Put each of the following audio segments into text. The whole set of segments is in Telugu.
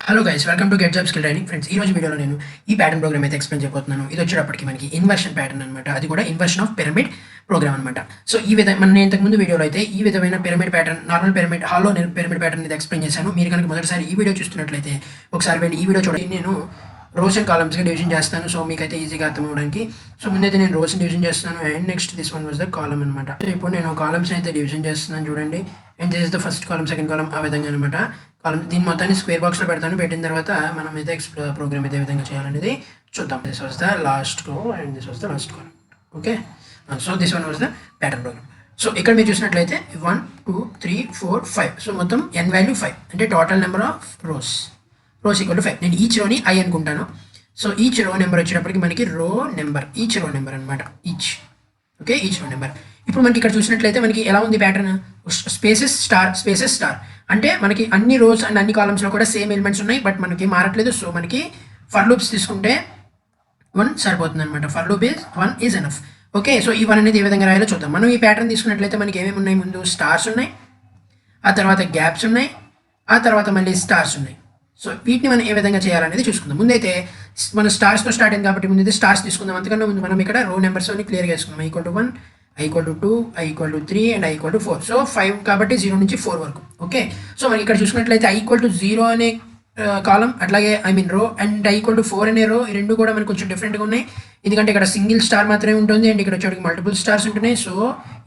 Hello guys, welcome to get job skill training. Friends, ఈ రోజు వీడియోలో నేను ఈ ప్యాటర్న్ ప్రోగ్రామ్ అయితే ఎక్స్ప్లెయిన్ చేయబోతున్నాను. ఇది వచ్చేటప్పటికి మనకి ఇన్వర్షన్ ప్యాటర్న్ అనమాట. అది కూడా ఇన్వర్షన్ ఆఫ్ పిరమిడ్ ప్రోగ్రామ్ అనమాట. సో ఈ విధంగా నేను ఇంతకుముందు వీడియోలో అయితే ఈ విధమైన pyramid pattern, normal pyramid, hollow pyramid pattern ఇది ఎక్స్ప్లెయిన్ చేశాను. మీరు కనుక మొదటిసారి ఈ వీడియో చూస్తున్నట్లయితే ఒకసారి వెళ్ళి ఈ వీడియో చూడండి. నేను రోస్ అండ్ కాలమ్స్గా డివిజన్ చేస్తాను, సో మీకైతే ఈజీగా అర్థం అవ్వడానికి. సో ముందైతే నేను రోస్ డివిజన్ చేస్తాను and next this one was the column అనమాట. సో ఇప్పుడు నేను కాలమ్స్ అయితే డివిజన్ చేస్తున్నాను చూడండి. And this is the first column, second column, ఆ విధంగా అనమాట. కాలమ్ దీని మొత్తాన్ని స్క్వేర్ బాక్స్లో పెడతాను. పెట్టిన తర్వాత మనం అయితే ప్రోగ్రామ్ అయితే ఏ విధంగా చేయాలనేది చూద్దాం. This was the last row and this was the last column. Okay, so this one was the pattern program. So ఇక్కడ మీరు చూసినట్లయితే 1 2 3 4 5. సో మొత్తం n వాల్యూ 5 అంటే total number of rows equal to 5. నేను ఈచ్ రోని ఐ అనుకుంటాను. సో ఈచ్ రో నెంబర్ వచ్చేటప్పటికి మనకి row number, each row number అనమాట. Okay, each row number. ఇప్పుడు మనకి ఇక్కడ చూసినట్లయితే మనకి ఎలా ఉంది ప్యాటర్న్? స్పేసెస్ స్టార్ అంటే మనకి అన్ని రోస్ అండ్ అన్ని కాలమ్స్లో కూడా సేమ్ ఎలిమెంట్స్ ఉన్నాయి, బట్ మనకి మారట్లేదు. సో మనకి ఫర్ లూప్స్ తీసుకుంటే 1 సరిపోతుంది అనమాట. For loop 1 is enough. Okay, so ఈ 1 అనేది ఏ విధంగా రాయాలో చూద్దాం. మనం ఈ ప్యాటర్న్ తీసుకున్నట్లయితే మనకి ఏమేమి ఉన్నాయి? ముందు స్టార్స్ ఉన్నాయి, ఆ తర్వాత గ్యాప్స్ ఉన్నాయి, ఆ తర్వాత మళ్ళీ స్టార్స్ ఉన్నాయి. సో వీటిని మనం ఏ విధంగా చేయాలనేది చూసుకుందాం. ముందైతే మనం స్టార్స్తో స్టార్ట్ అయింది కాబట్టి ముందైతే స్టార్స్ తీసుకుందాం. అంతకన్నా ముందు మనం ఇక్కడ రో నెంబర్స్ అన్ని క్లియర్గా వేసుకుందాం. =1, =2, =3 అండ్ =4. సో 5 కాబట్టి 0 నుంచి 4 వరకు. ఓకే, సో మనకి ఇక్కడ చూసుకున్నట్లయితే =0 అనే కాలం, అట్లాగే రో అండ్ =4 అనే రో, ఈ రెండు కూడా మనకు కొంచెం డిఫరెంట్గా ఉన్నాయి. ఎందుకంటే ఇక్కడ సింగిల్ స్టార్ మాత్రమే ఉంటుంది అండ్ ఇక్కడ వచ్చేటికి మల్టిపుల్ స్టార్స్ ఉంటున్నాయి. సో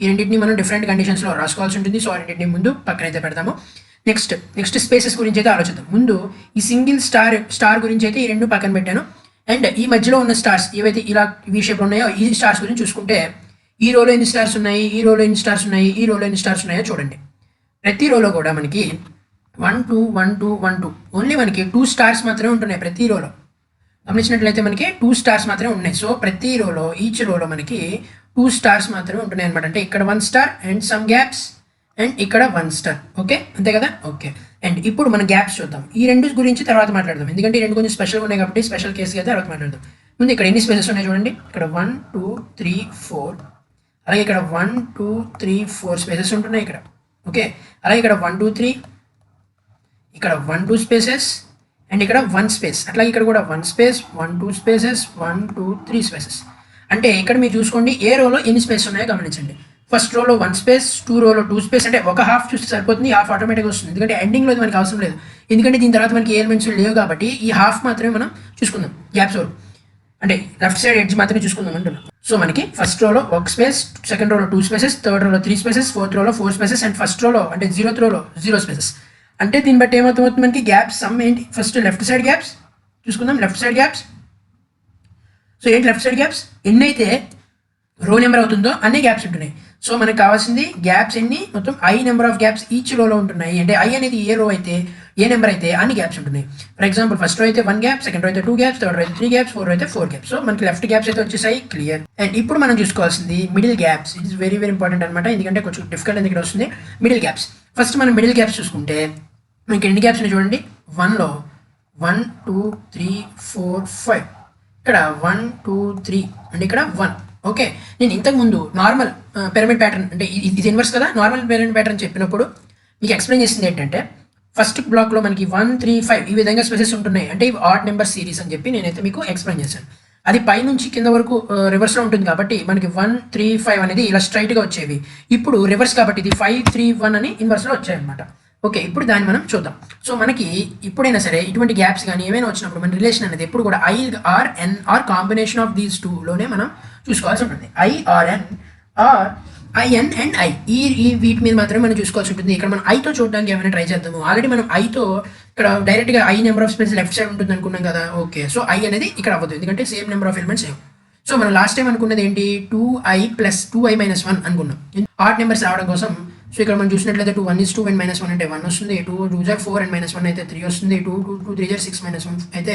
ఈ రెండింటిని మనం డిఫరెంట్ కండిషన్స్లో రాసుకోవాల్సి ఉంటుంది. సో ఆ రెండింటిని ముందు పక్కనైతే పెడతాము. నెక్స్ట్ స్పేసెస్ గురించి అయితే ఆలోచిద్దాం. ముందు ఈ సింగిల్ స్టార్ గురించి అయితే ఈ రెండు పక్కన పెట్టాను. అండ్ ఈ మధ్యలో ఉన్న స్టార్స్ ఏవైతే ఇలా ఈ షేప్లో ఉన్నాయో ఈ స్టార్స్ గురించి చూసుకుంటే ఈ రోలో ఎన్ని స్టార్స్ ఉన్నాయి, ఈ రోలో ఎన్ని స్టార్స్ ఉన్నాయి, ఈ రోలో ఎన్ని స్టార్స్ ఉన్నాయో చూడండి. ప్రతి రోలో కూడా మనకి 1 2 1 2 1 2 ఓన్లీ మనకి 2 స్టార్స్ మాత్రమే ఉంటున్నాయి. ప్రతి రోలో గమనించినట్లయితే మనకి 2 స్టార్స్ మాత్రమే ఉన్నాయి. సో ప్రతి రోలో, ఈచ్ రోలో మనకి 2 స్టార్స్ మాత్రమే ఉంటున్నాయి అనమాట. అంటే ఇక్కడ 1 star and some gaps and ఇక్కడ 1 స్టార్. ఓకే, అంతే కదా. ఓకే, అండ్ ఇప్పుడు మనం గ్యాప్స్ చూద్దాం. ఈ రెండు గురించి తర్వాత మాట్లాడదాం, ఎందుకంటే ఈ రెండు కొంచెం స్పెషల్గా ఉన్నాయి కాబట్టి స్పెషల్ కేసుగా అయితే తర్వాత మాట్లాడదాం. ముందు ఇక్కడ ఎన్ని స్పేసెస్ ఉన్నాయి చూడండి. ఇక్కడ 1 2 3 4, అలాగే ఇక్కడ 1 2 3 4 స్పేసెస్ ఉంటున్నాయి ఇక్కడ. ఓకే, అలాగే ఇక్కడ 1 2 3, ఇక్కడ 1 2 స్పేసెస్ అండ్ ఇక్కడ 1 స్పేస్. అట్లాగే ఇక్కడ కూడా 1 స్పేస్, 1 2 స్పేసెస్, 1 2 3 స్పేసెస్. అంటే ఇక్కడ మీరు చూసుకోండి ఏ రోలో ఎన్ని స్పేస్ ఉన్నాయో గమనించండి. ఫస్ట్ రోలో 1 స్పేస్, 2 రోలో 2 స్పేస్, అంటే ఒక హాఫ్ చూస్తే సరిపోతుంది, హాఫ్ ఆటోమేటిక్గా వస్తుంది. ఎందుకంటే ఎండింగ్లో మనకి అవసరం లేదు, ఎందుకంటే దీని తర్వాత మనకి ఎలిమెంట్స్ లేవు కాబట్టి ఈ హాఫ్ మాత్రమే మనం చూసుకుందాం. గ్యాప్స్ రోల్ అంటే లెఫ్ట్ సైడ్ ఎడ్జ్ మాత్రమే చూసుకుందాం అంటున్నాం. సో మనకి ఫస్ట్ రోలో 1 స్పేస్, సెకండ్ రోలో 2 స్పేసెస్, థర్డ్ రోలో 3 స్పేసెస్, ఫోర్త్ రోలో 4 స్పేసెస్ అండ్ ఫస్ట్ రోలో అంటే 0th రోలో 0 స్పేసెస్. అంటే దీన్ని బట్టి ఏమవుతుంది మనకి గ్యాప్స్ సమ్ ఏంటి? ఫస్ట్ లెఫ్ట్ సైడ్ గ్యాప్స్ చూసుకుందాం. లెఫ్ట్ సైడ్ గ్యాప్స్, సో ఏంటి లెఫ్ట్ సైడ్ గ్యాప్స్? ఎన్నైతే రో నెంబర్ అవుతుందో అన్ని గ్యాప్స్ ఉంటున్నాయి. సో మనకు కావాల్సింది గ్యాప్స్ ఎన్ని? మొత్తం I number of gaps each రోలో ఉంటున్నాయి. అంటే ఐ అనేది ఏ రో అయితే, ఏ నెంబర్ అయితే అన్ని గ్యాప్స్ ఉంటున్నాయి. ఫర్ ఎగ్జాంపుల్ ఫస్ట్ రో అయితే 1 గ్యాప్, సెకండ్ రో అయితే 2 గ్యాప్స్, థర్డ్ రో అయితే 3 గ్యాప్స్, ఫోర్త్ రో అయితే 4 గ్యాప్స్. సో మనకి లెఫ్ట్ గ్యాప్స్ అయితే వచ్చేసాయి, క్లియర్. అండ్ ఇప్పుడు మనం చూసుకోవాల్సింది middle gaps. It is very important అనమాట, ఎందుకంటే కొంచెం డిఫికల్ట్ అనేది ఇక్కడ వస్తుంది. మిడిల్ గ్యాప్స్, ఫస్ట్ మనం మిడిల్ గ్యాప్స్ చూసుకుంటే మనకి ఎన్ని గ్యాప్స్ ఉన్నాయి చూడండి. 1లో 1 2 3 4 5, ఇక్కడ 1 2 3 అండ్ ఇక్కడ 1. ఓకే, నేను ఇంతకుముందు నార్మల్ పిరమిడ్ ప్యాటర్న్ అంటే ఇది ఇన్వర్స్ కదా, నార్మల్ పిరమిడ్ ప్యాటర్న్ చెప్పినప్పుడు మీకు ఎక్స్ప్లెయిన్ చేసింది ఏంటంటే ఫస్ట్ బ్లాక్లో మనకి 1 3 5 ఈ విధంగా స్పేసెస్ ఉంటున్నాయి, అంటే ఇవి ఆడ్ నెంబర్ సిరీస్ అని చెప్పి నేనైతే మీకు ఎక్స్ప్లెయిన్ చేశాను. అది పై నుంచి కింద వరకు రివర్స్లో ఉంటుంది కాబట్టి మనకి 1 3 5 అనేది ఇలా స్ట్రైట్గా వచ్చేవి. ఇప్పుడు రివర్స్ కాబట్టి ఇది 5 3 1 అని ఇన్వర్స్లో వచ్చాయన్నమాట. ఓకే, ఇప్పుడు దాన్ని మనం చూద్దాం. సో మనకి ఇప్పుడైనా సరే ఇటువంటి గ్యాప్స్ కానీ ఏమైనా వచ్చినప్పుడు మన రిలేషన్ అనేది ఎప్పుడు కూడా I R N R combination of these టూలోనే మనం చూసుకోవాల్సి ఉంటుంది. I R N R IN and I ఈ వీటి మీద మాత్రమే మనం చూసుకోవాల్సి ఉంటుంది. ఇక్కడ మనం ఐతో చూడడానికి ఏమైనా ట్రై చేద్దాము. ఆల్రెడీ మనం ఐతో ఇక్కడ డైరెక్ట్గా I number of space left side ఉంటుంది అనుకున్నాం కదా. ఓకే, సో ఐ అనేది ఇక్కడ అవ్వదు, ఎందుకంటే same number of elements same. So మనం లాస్ట్ టైం అనుకున్నది ఏంటి? 2i + 2i - 1 అనుకున్నాం ఆడ్ నెంబర్స్ రావడం కోసం. సో ఇక్కడ మనం చూసినట్లయితే 2 1 is 2 and -1 అంటే 1 వస్తుంది, 2 2 4 and -1 అయితే 3 వస్తుంది, 2 2 3 6 -1 అయితే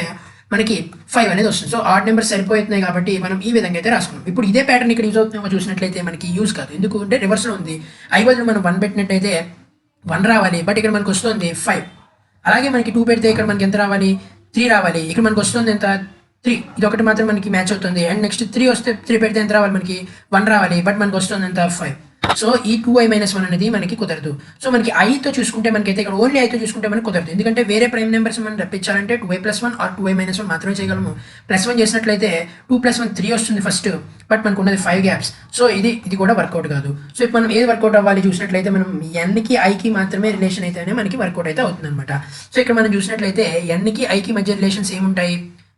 మనకి 5 అనేది వస్తుంది. సో ఆడ్ నెంబర్స్ సరిపోతున్నాయి కాబట్టి మనం ఈ విధంగా అయితే రాసుకున్నాం. ఇప్పుడు ఇదే ప్యాటర్న్ ఇక్కడ యూజ్ అవుతుందో చూసినట్లయితే మనకి యూజ్ కాదు, ఎందుకు అంటే రివర్స్లో ఉంది. ఐ బదులు మనం 1 పెట్టినట్టయితే 1 రావాలి, బట్ ఇక్కడ మనకు వస్తుంది 5. అలాగే మనకి 2 పెడితే ఇక్కడ మనకి ఎంత రావాలి? 3 రావాలి. ఇక్కడ మనకు వస్తుంది ఎంత? 3. ఇది ఒకటి మాత్రం మనకి మ్యాచ్ అవుతుంది. అండ్ నెక్స్ట్ 3 వస్తే 3 పెడితే ఎంత రావాలి? మనకి 1 రావాలి, బట్ మనకు వస్తుంది ఎంత? 5. సో ఈ 2i మైనస్ 1 అనేది మనకి కుదరదు. సో మనకి ఐతో చూసుకుంటే మనకైతే ఇక్కడ ఓన్లీ ఐతో చూసుకుంటే మనకి కుదరదు. ఎందుకంటే వేరే ప్రైమ్ నెంబర్స్ మనం రప్పించాలంటే 2i + 1 ఆర్ 2i - 1 మాత్రమే చేయగలము. +1 చేసినట్లయితే 2 + 1 3 వస్తుంది ఫస్ట్. బట్ మనకు ఉన్నది 5 గ్యాప్స్. సో ఇది కూడా వర్కౌట్ కాదు. సో ఇప్పుడు మనం ఏది వర్కౌట్ అవ్వాలి చూసినట్లయితే మనం nకి iకి మాత్రమే రిలేషన్ అయితేనే మనకి వర్కౌట్ అయితే అవుతుందన్నమాట. సో ఇక్కడ మనం చూసినట్లయితే nకి iకి మధ్య రిలేషన్స్ ఏముంటాయి?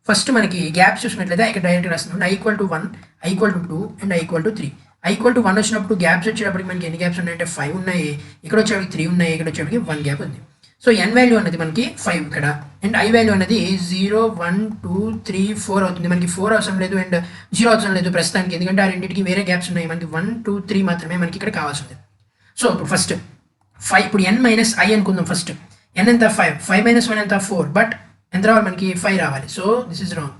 ఫస్ట్ మనకి గ్యాప్స్ చూసినట్లయితే ఇక్కడ డైరెక్ట్గా రాస్తున్నాం i = 1, i = 2 and i = 3. i = 1 వచ్చినప్పుడు గ్యాప్స్ వచ్చేటప్పటికి మనకి ఎన్ని గ్యాప్స్ ఉన్నాయంటే 5 ఉన్నాయి. ఇక్కడ వచ్చేటప్పటికి 3 ఉన్నాయి. ఇక్కడ వచ్చేటప్పటికి 1 గ్యాప్ ఉంది. సో n వాల్యూ అనేది మనకి 5 ఇక్కడ అండ్ i వాల్యూ అనేది 0, 1, 2, 3, 4 అవుతుంది. మనకి 4 అవసరం లేదు అండ్ 0 అవసరం లేదు ప్రస్తుతానికి, ఎందుకంటే ఆ రెండింటికి వేరే గ్యాప్స్ ఉన్నాయి. మనకి 1, 2, 3 మాత్రమే మనకి ఇక్కడ కావాల్సింది. సో ఇప్పుడు ఫస్ట్ 5 ఇప్పుడు n - i అనుకుందాం. ఫస్ట్ n ఎంత 5 - 1 ఎంత 4, బట్ ఎంత రావాలి మనకి 5 రావాలి. So this is wrong.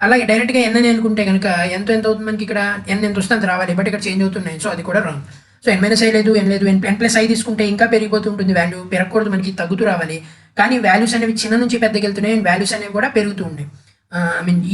అలాగే డైరెక్ట్గా n అని అనుకుంటే కనుక ఎంత అవుతుంది మనకి ఇక్కడ n ఎంత వస్తే అంత రావాలి, బట్ ఇక్కడ చేంజ్ అవుతున్నాయి. సో అది కూడా రాంగ్. సో n - i లేదు, n లేదు, n + i తీసుకుంటే ఇంకా పెరిగిపోతూ ఉంటుంది వాల్యూ, పెరగకూడదు, మనకి తగ్గుతూ రావాలి. కానీ వాల్యూస్ అనేవి చిన్న నుంచి పెద్దకి వెళ్తున్నాయి అండ్ వాల్యూస్ అనేవి కూడా పెరుగుతూ ఉన్నాయి.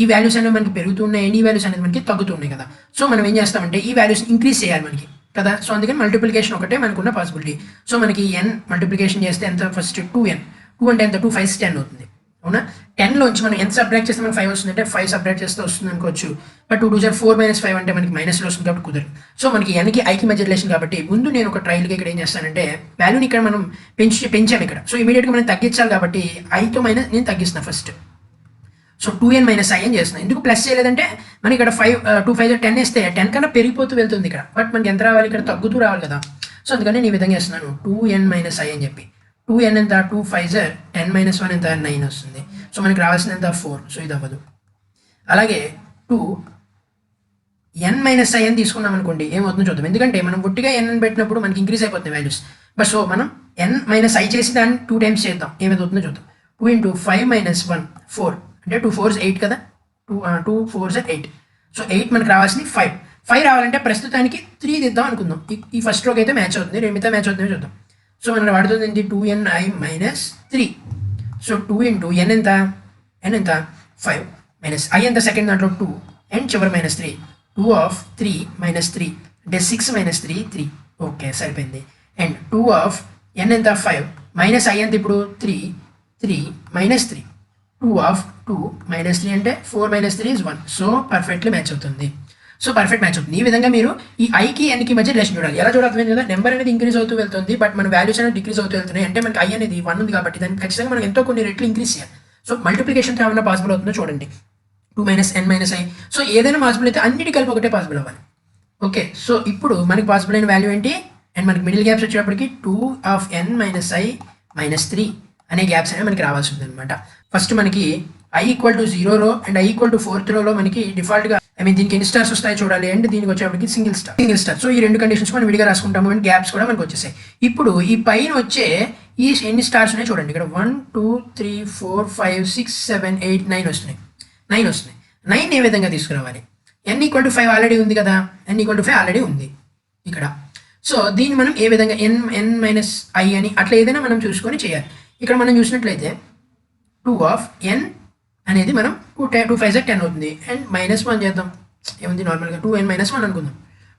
ఈ వాల్యూస్ అనేవి మనకి పెరుగుతూ ఉన్నాయి అండ్ ఈ వాల్యూస్ అనేది మనకి తగ్గుతూ ఉన్నాయి కదా. సో మనం ఏం చేస్తామంటే ఈ వాల్యూస్ ఇంక్రీజ్ చేయాలి మనకి కదా. సో అందుకని మల్టిప్లికేషన్ ఒకటే మనకున్న పాసిబిలిటీ. సో మనకి n మల్టిప్లికేషన్ చేస్తే ఎంత ఫస్ట్ 2n, 2 అంటే ఎంత 2 5 10 అవుతుంది. అవునా? 10లోంచి మనం ఎంత సబ్ట్రాక్ట్ చేస్తే మనకి 5 వస్తుంది అంటే 5 సబ్ట్రాక్ట్ చేస్తే వస్తుంది అనుకోవచ్చు. బట్ 2 2 4 - 5 అంటే మనకి మైనస్లో వస్తుంది కాబట్టి కుదరదు. సో మనకి nకి iకి మధ్య రిలేషన్ కాబట్టి ముందు నేను ఒక ట్రయల్గా ఇక్కడ ఏం చేస్తానంటే వాల్యూని ఇక్కడ మనం పెంచాము ఇక్కడ. సో ఇమీడియట్గా మనం తగ్గించాలి కాబట్టి iతో మైనస్ నేను తగ్గిస్తున్నాను ఫస్ట్. సో 2n - i అని చేస్తున్నాను. ఎందుకు ప్లస్ చేయలేదంటే మనకి ఇక్కడ 2 5 10 వేస్తే 10 కన్నా పెరిగిపోతూ వెళ్తుంది ఇక్కడ, బట్ మనకి ఎంత రావాలి ఇక్కడ తగ్గుతూ రావాలి కదా. సో అందుకని నేను ఈ విధంగా చేస్తున్నాను 2n - i అని చెప్పి. 2n ఎంత 2 5 10 - 1 ఎంత 9 వస్తుంది. సో మనకి రావాల్సిన ఎంత 4. సో ఇది అవ్వదు. అలాగే 2n - i అని తీసుకున్నాం అనుకోండి, ఏమవుతుందో చూద్దాం. ఎందుకంటే మనం ఒట్టిగా n అని పెట్టినప్పుడు మనకి ఇంక్రీజ్ అయిపోతుంది వాల్యూస్. బట్ సో మనం n - i చేసి దాన్ని 2 టైమ్స్ చేద్దాం, ఏమవుతుందో చూద్దాం. 2 × 5 - 1 4 అంటే 2 4s 8 కదా. 2 4s 8. సో 8 మనకి రావాల్సింది 5 రావాలంటే ప్రస్తుతానికి 3 దిద్దాం అనుకుందాం. ఈ ఫస్ట్ రోకి అయితే మ్యాచ్ అవుతుంది, మిగతా మ్యాచ్ అవుతుందో చూద్దాం. సో మనం వాడుతుంది ఏంటి 2ni - 3. సో 2 × n ఎంత 5 మైనస్ i ఎంత సెకండ్ దాంట్లో 2 అండ్ చివరి -3. 2 of 3 - 3 అంటే 6 - 3 3. ఓకే సరిపోయింది. అండ్ 2 of n ఎంత 5 మైనస్ i ఎంత ఇప్పుడు 3 3 - 3. 2 of 2 - 3 అంటే 4 - 3 is 1. సో పర్ఫెక్ట్లీ మ్యాచ్ అవుతుంది. సో పర్ఫెక్ట్ మ్యాచ్ అవుతుంది. ఈ విధంగా మీరు ఈ ఐకి ఎన్కి మధ్య రిలేషన్ చూడాలి. ఎలా చూడాలి కదా, నెంబర్ అనేది ఇంక్రీజ్ అవుతూ వెళ్తుంది బట్ మన వాల్యూస్ అనేది డిక్రీజ్ అవుతూ వెళ్తున్నాయి. అంటే మనకి i అనేది 1 ఉంది కాబట్టి దాన్ని ఖచ్చితంగా మనం ఎంతో కొన్ని రెట్లు ఇంక్రీజ్ చేయాలి. సో మల్టిప్లికేషన్తో ఏమైనా పాసిబుల్ అవుతుందో చూడండి. 2 - n - i. సో ఏదైనా పాసిబుల్ అయితే అన్నిటి కలిపి ఒకటే పాసిబుల్ అవ్వాలి. ఓకే సో ఇప్పుడు మనకి పాసిబుల్ అయిన వాల్యూ ఏంటి అండ్ మనకి మిడిల్ గ్యాప్స్ వచ్చేటప్పటికి 2 of n - i - 3 అనే గ్యాప్స్ అనేవి మనకి రావాల్సి ఉంది అనమాట. ఫస్ట్ మనకి i = 0 రో అండ్ i = 4th రోలో మనకి డిఫాల్ట్గా దీనికి ఎన్ని స్టార్స్ వస్తాయో చూడాలి అండ్ దీనికి వచ్చేప్పటికి సింగిల్ స్టార్. సో ఈ రెండు కండిషన్స్ మనం విడిగా రాసుకుంటాము అండ్ గ్యాప్స్ కూడా మనకు వచ్చేసాయి. ఇప్పుడు ఈ పైన వచ్చే ఈ ఎన్ని స్టార్స్ ఉన్నాయి చూడండి. ఇక్కడ 1 2 3 4 5 6 7 8 9 వస్తున్నాయి. 9 ఏ విధంగా తీసుకురావాలి? n = 5 ఆల్రెడీ ఉంది కదా, n = 5 ఆల్రెడీ ఉంది ఇక్కడ. సో దీన్ని మనం ఏ విధంగా n - i అని అట్లా ఏదైనా మనం చూసుకొని చేయాలి. ఇక్కడ మనం చూసినట్లయితే 2 of n అనేది మనం 2 5 10 అవుతుంది అండ్ -1 చేద్దాం. ఏముంది నార్మల్గా 2n - 1 అనుకుందాం.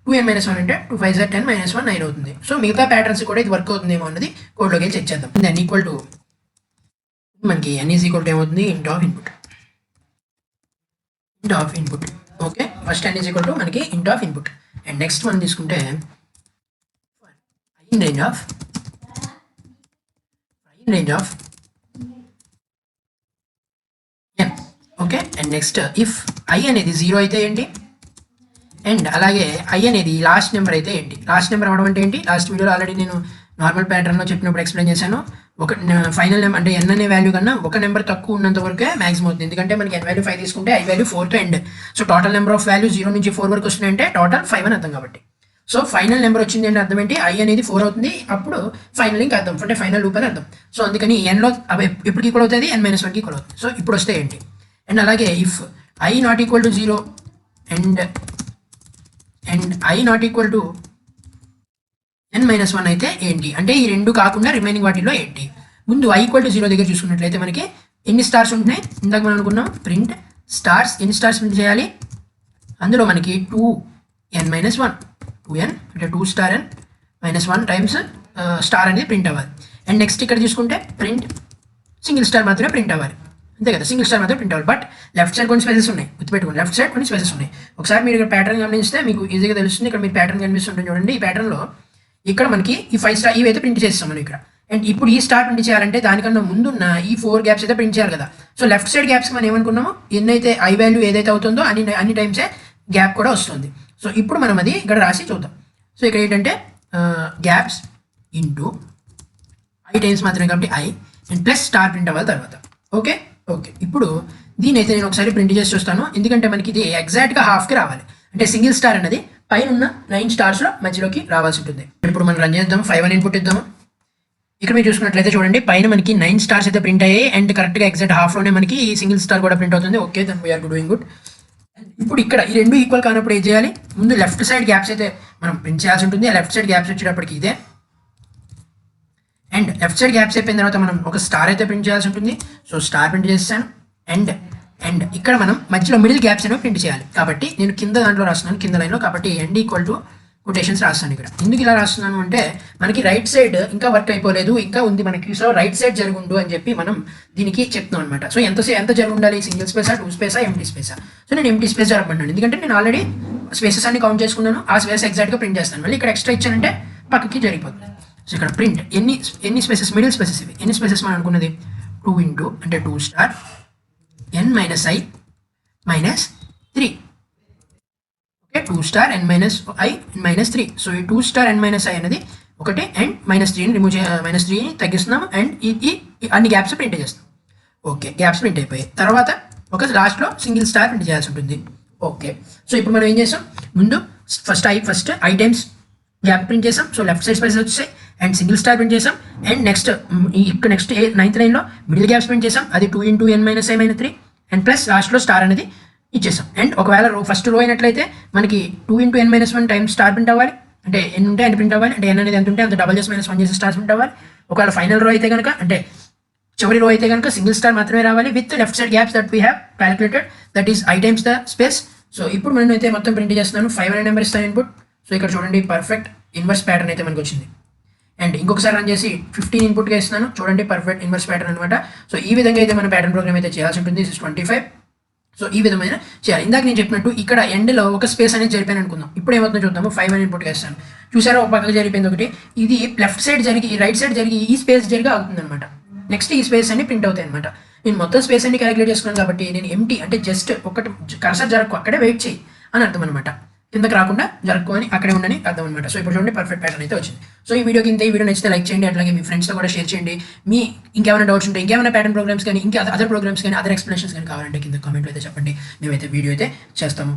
2n - 1 అంటే 2 5 10 -1 9 అవుతుంది. సో మిగతా ప్యాటర్న్స్ కూడా ఇది వర్క్ అవుతుందేమో అన్నది కోడ్లోకి వెళ్ళి చెక్ చేద్దాం. n = మనకి n = ఏమవుతుంది int of input. Okay first n = మనకి int of input and next మనం తీసుకుంటే in range of n. Okay and next if i అనేది 0 అయితే ఏంటి అండ్ అలాగే i అనేది లాస్ట్ నెంబర్ అయితే ఏంటి? లాస్ట్ నెంబర్ అవ్వడం అంటే ఏంటి? లాస్ట్ వీడియోలో ఆల్రెడీ నేను నార్మల్ ప్యాటర్న్లో చెప్పినప్పుడు ఎక్స్ప్లెయిన్ చేశాను. ఒక ఫైనల్ నెంబర్ అంటే n అనే వాల్యూ కన్నా ఒక నెంబర్ తక్కువ ఉన్నంత వరకే మ్యాక్సిమం అవుతుంది. ఎందుకంటే మనకి n వాల్యూ 5 తీసుకుంటే i వాల్యూ 4తో end. So total number of value 0 నుంచి 4 వరకు వస్తున్నాయంటే టోటల్ 5 అని అర్థం కాబట్టి. సో ఫైనల్ నెంబర్ వచ్చింది అంటే అర్థం ఏంటి? i అనేది 4 అవుతుంది, అప్పుడు ఫైనల్ ఇంకా అర్థం అంటే ఫైనల్ లూప్ అని అర్థం. సో అందుకని nలో ఎప్పటికి ఈక్వల్ అవుతుంది n - 1కి ఈక్వల్ అవుతుంది. సో ఇప్పుడు వస్తే ఏంటి అండ్ అలాగే if i ≠ 0 and i ≠ n - 1 అయితే ఏంటి అంటే ఈ రెండు కాకుండా రిమైనింగ్ వాటిలో ఏంటి? ముందు i = 0 దగ్గర చూసుకున్నట్లయితే మనకి ఎన్ని స్టార్స్ ఉంటున్నాయి? ఇందాక మనం అనుకున్నాం ప్రింట్ స్టార్స్. ఎన్ని స్టార్స్ ప్రింట్ చేయాలి? అందులో మనకి 2n - 1 2n అంటే 2 n -1 టైమ్స్ స్టార్ అనేది ప్రింట్ అవ్వాలి. అండ్ నెక్స్ట్ ఇక్కడ చూసుకుంటే ప్రింట్ సింగిల్ స్టార్ మాత్రమే ప్రింట్ అవ్వాలి. అంతే కదా, సింగిల్ స్టార్ మాత్రమే ప్రింట్ అవ్వాలి. బట్ లెఫ్ట్ సైడ్ కొన్ని స్పేసెస్ ఉన్నాయి, గుర్తుపెట్టుకోండి. లెఫ్ట్ సైడ్ కొన్ని స్పేసెస్ ఉన్నాయి. ఒకసారి మీరు ఇక్కడ ప్యాటర్న్ గమనిస్తే మీకు ఈజీగా తెలుస్తుంది. ఇక్కడ మీరు ప్యాటర్న్ కనిపిస్తుంటుంది చూడండి. ఈ ప్యాటర్న్లో ఇక్కడ మనకి ఈ 5 స్టార్ ఇవి అయితే ప్రింట్ చేస్తాం మనం ఇక్కడ. అండ్ ఇప్పుడు ఈ స్టార్ ప్రింట్ చేయాలంటే దానికన్నా ముందున్న ఈ 4 గ్యాప్స్ అయితే ప్రింట్ చేయాలి కదా. సో లెఫ్ట్ సైడ్ గ్యాప్స్ మనం ఏమనుకున్నామో ఎన్నైతే ఐ వాల్యూ ఏదైతే అవుతుందో అన్ని టైమ్సే గ్యాప్ కూడా వస్తుంది. సో ఇప్పుడు మనం అది ఇక్కడ రాసి చూద్దాం. సో ఇక్కడ ఏంటంటే గ్యాప్స్ ఇంటూ ఐ టైమ్స్ మాత్రమే కాబట్టి I and plus star print అవ్వాలి తర్వాత. ఓకే ఇప్పుడు దీని అయితే నేను ఒకసారి ప్రింట్ చేసి చూస్తాను. ఎందుకంటే మనకి ఇది ఎగ్జాక్ట్గా హాఫ్కి రావాలి. అంటే సింగిల్ స్టార్ అనేది పైన ఉన్న 9 స్టార్స్లో మధ్యలోకి రావాల్సి ఉంటుంది. ఇప్పుడు మనం రన్ చేద్దాం. 5 అని ఇన్పుట్ ఇద్దాము. ఇక్కడ మీరు చూసుకున్నట్లయితే చూడండి, పైన మనకి 9 స్టార్స్ అయితే ప్రింట్ అయ్యాయి. అండ్ కరెక్ట్గా ఎగ్జాక్ట్ హాఫ్లోనే మనకి సింగిల్ స్టార్ కూడా ప్రింట్ అవుతుంది. Okay, then we are doing good. ఇప్పుడు ఇక్కడ ఈ రెండు ఈక్వల్ కానప్పుడు ఏం చేయాలి? ముందు లెఫ్ట్ సైడ్ గ్యాప్స్ అయితే మనం ప్రింట్ చేయాల్సి ఉంటుంది. ఆ లెఫ్ట్ సైడ్ గ్యాప్స్ వచ్చేటప్పటికి ఇదే. అండ్ లెఫ్ట్ సైడ్ గ్యాప్స్ అయిపోయిన తర్వాత మనం ఒక స్టార్ అయితే ప్రింట్ చేయాల్సి ఉంటుంది. సో స్టార్ ప్రింట్ చేస్తాను. అండ్ ఇక్కడ మనం మధ్యలో మిడిల్ గ్యాప్స్ అనేవి ప్రింట్ చేయాలి. కాబట్టి నేను కింద దాంట్లో రాస్తున్నాను, కింద లైన్లో. కాబట్టి ఎండ్ ఈక్వల్ టు కొటేషన్స్ రాస్తాను ఇక్కడ. ఎందుకు ఇలా రాస్తున్నాను అంటే మనకి రైట్ సైడ్ ఇంకా వర్క్ అయిపోలేదు, ఇంకా ఉంది మనకి. సో రైట్ సైడ్ జరుగుండు అని చెప్పి మనం దీనికి చెప్తున్నాం అనమాట. సో ఎంత జరుగు ఉండాలి? సింగిల్ స్పేసా, 2 స్పేసా, ఎంటీ స్పేసా? సో నేను ఎంటీ స్పేస్ జరగబడ్డాను, ఎందుకంటే నేను ఆల్రెడీ స్పేసెస్ అన్ని కౌంట్ చేసుకున్నాను. ఆ స్పేస్ ఎగ్జాక్ట్గా ప్రింట్ చేస్తాను. మళ్ళీ ఇక్కడ ఎక్స్ట్రా ఇచ్చానంటే పక్కకి జరిగిపోతుంది. సో ఇక్కడ ప్రింట్ ఎన్ని స్పేసెస్, మిడిల్ స్పేసెస్ ఇవి. ఎన్ని స్పేసెస్ మనం అనుకున్నది? 2 ఇంటూ అంటే 2 star n minus i minus 3. Okay, 2 star n minus i minus 3. So ఈ 2 స్టార్ n మైనస్ i అనేది ఒకటి. అండ్ -3ని రిమూవ్ -3ని తగ్గిస్తున్నాము. అండ్ ఈ అన్ని గ్యాప్స్ ప్రింట్ చేస్తాం. ఓకే, గ్యాప్స్ ప్రింట్ అయిపోయాయి. తర్వాత ఒక లాస్ట్లో సింగిల్ స్టార్ ప్రింట్ చేయాల్సి ఉంటుంది. ఓకే, సో ఇప్పుడు మనం ఏం చేసాం? ముందు first I times gap print చేసాం. సో లెఫ్ట్ సైడ్ స్పేసెస్ వచ్చాయి. అండ్ సింగిల్ స్టార్ ప్రింట్ చేసాం. అండ్ నెక్స్ట్ 9th లైన్లో మిడిల్ గ్యాప్స్ ప్రింట్ చేసాం. అది 2 into n minus i minus 3. And plus లాస్ట్లో స్టార్ అనేది ఇచ్చేసాం. అండ్ ఒకవేళ ఫస్ట్ రో అయినట్లయితే మనకి 2 into n minus 1 times star print అవ్వాలి. అంటే n ఉంటే n ప్రింట్ అవ్వాలి. అంటే n అనేది ఎంత ఉంటే అంత డబల్ చేసి -1 చేసి స్టార్ ప్రింట్ అవ్వాలి. ఒకవేళ ఫైనల్ రో అయితే కనుక, అంటే చివరి రో అయితే కనుక సింగిల్ స్టార్ మాత్రమే రావాలి with left side gaps that we have calculated, that is I times the space. So ఇప్పుడు మనం అయితే మొత్తం ప్రింట్ చేస్తున్నాను. 5 అనే నెంబర్ ఇస్తాను ఇన్పుట్. సో ఇక్కడ చూడండి, పర్ఫెక్ట్ ఇన్వర్స్ ప్యాటర్న్ అయితే మనకు వచ్చింది. అండ్ ఇంకొకసారి రన్ చేసి 15 ఇన్పుట్గా ఇస్తున్నాను. చూడండి, పర్ఫెక్ట్ ఇన్వర్స్ ప్యాటర్న్ అనమాట. సో ఈ విధంగా అయితే మన ప్యాటర్న్ ప్రోగ్రామ్ అయితే చేయాల్సి ఉంటుంది. 25. సో ఈ విధమైన చేయాలి. ఇందాక నేను చెప్పినట్టు ఇక్కడ ఎండ్లో ఒక స్పేస్ అనేది జరిపాను అనుకుందాం. ఇప్పుడు ఏమవుతుందో చూద్దాము. 5 అని ఇన్పుట్గా ఇస్తాను. చూసారా, ఒక పక్కకి జరిపోయింది ఒకటి. ఇది లెఫ్ట్ సైడ్ జరిగి రైట్ సైడ్ జరిగి ఈ స్పేస్ జరిగి అవుతుంది అనమాట. నెక్స్ట్ ఈ స్పేస్ అన్ని ప్రింట్ అవుతాయి అనమాట. నేను మొత్తం స్పేస్ అన్ని క్యాలిక్యులేట్ చేసుకున్నాను కాబట్టి నేను ఎంటీ అంటే జస్ట్ ఒకటి కర్సర్ జరగకు, అక్కడే వెయిట్ చేయి అని అర్థం అనమాట. కిందకి రాకుండా జరుపుకొని అక్కడే ఉండని అర్థం అనమాట. సో ఇప్పుడు చూడండి, పర్ఫెక్ట్ ప్యాటర్న్ అయితే వచ్చింది. సో ఈ వీడియోకి ఇంత. ఈ వీడియో నచ్చితే లైక్ చేయండి. అట్లాగే మీ ఫ్రెండ్స్తో కూడా షేర్ చేయండి. మీ ఇంకేమైనా డౌట్స్ ఉంటే, ఇంకేమైనా ప్యాటర్న్ ప్రోగ్రామ్స్ కానీ, ఇంకా అదర్ ప్రోగ్రామ్స్ కానీ, అదర్ ఎక్స్ప్లెనేషన్స్ కానీ కావాలంటే కింద కామెంట్లో అయితే చెప్పండి. మేమైతే వీడియో అయితే చేస్తాము.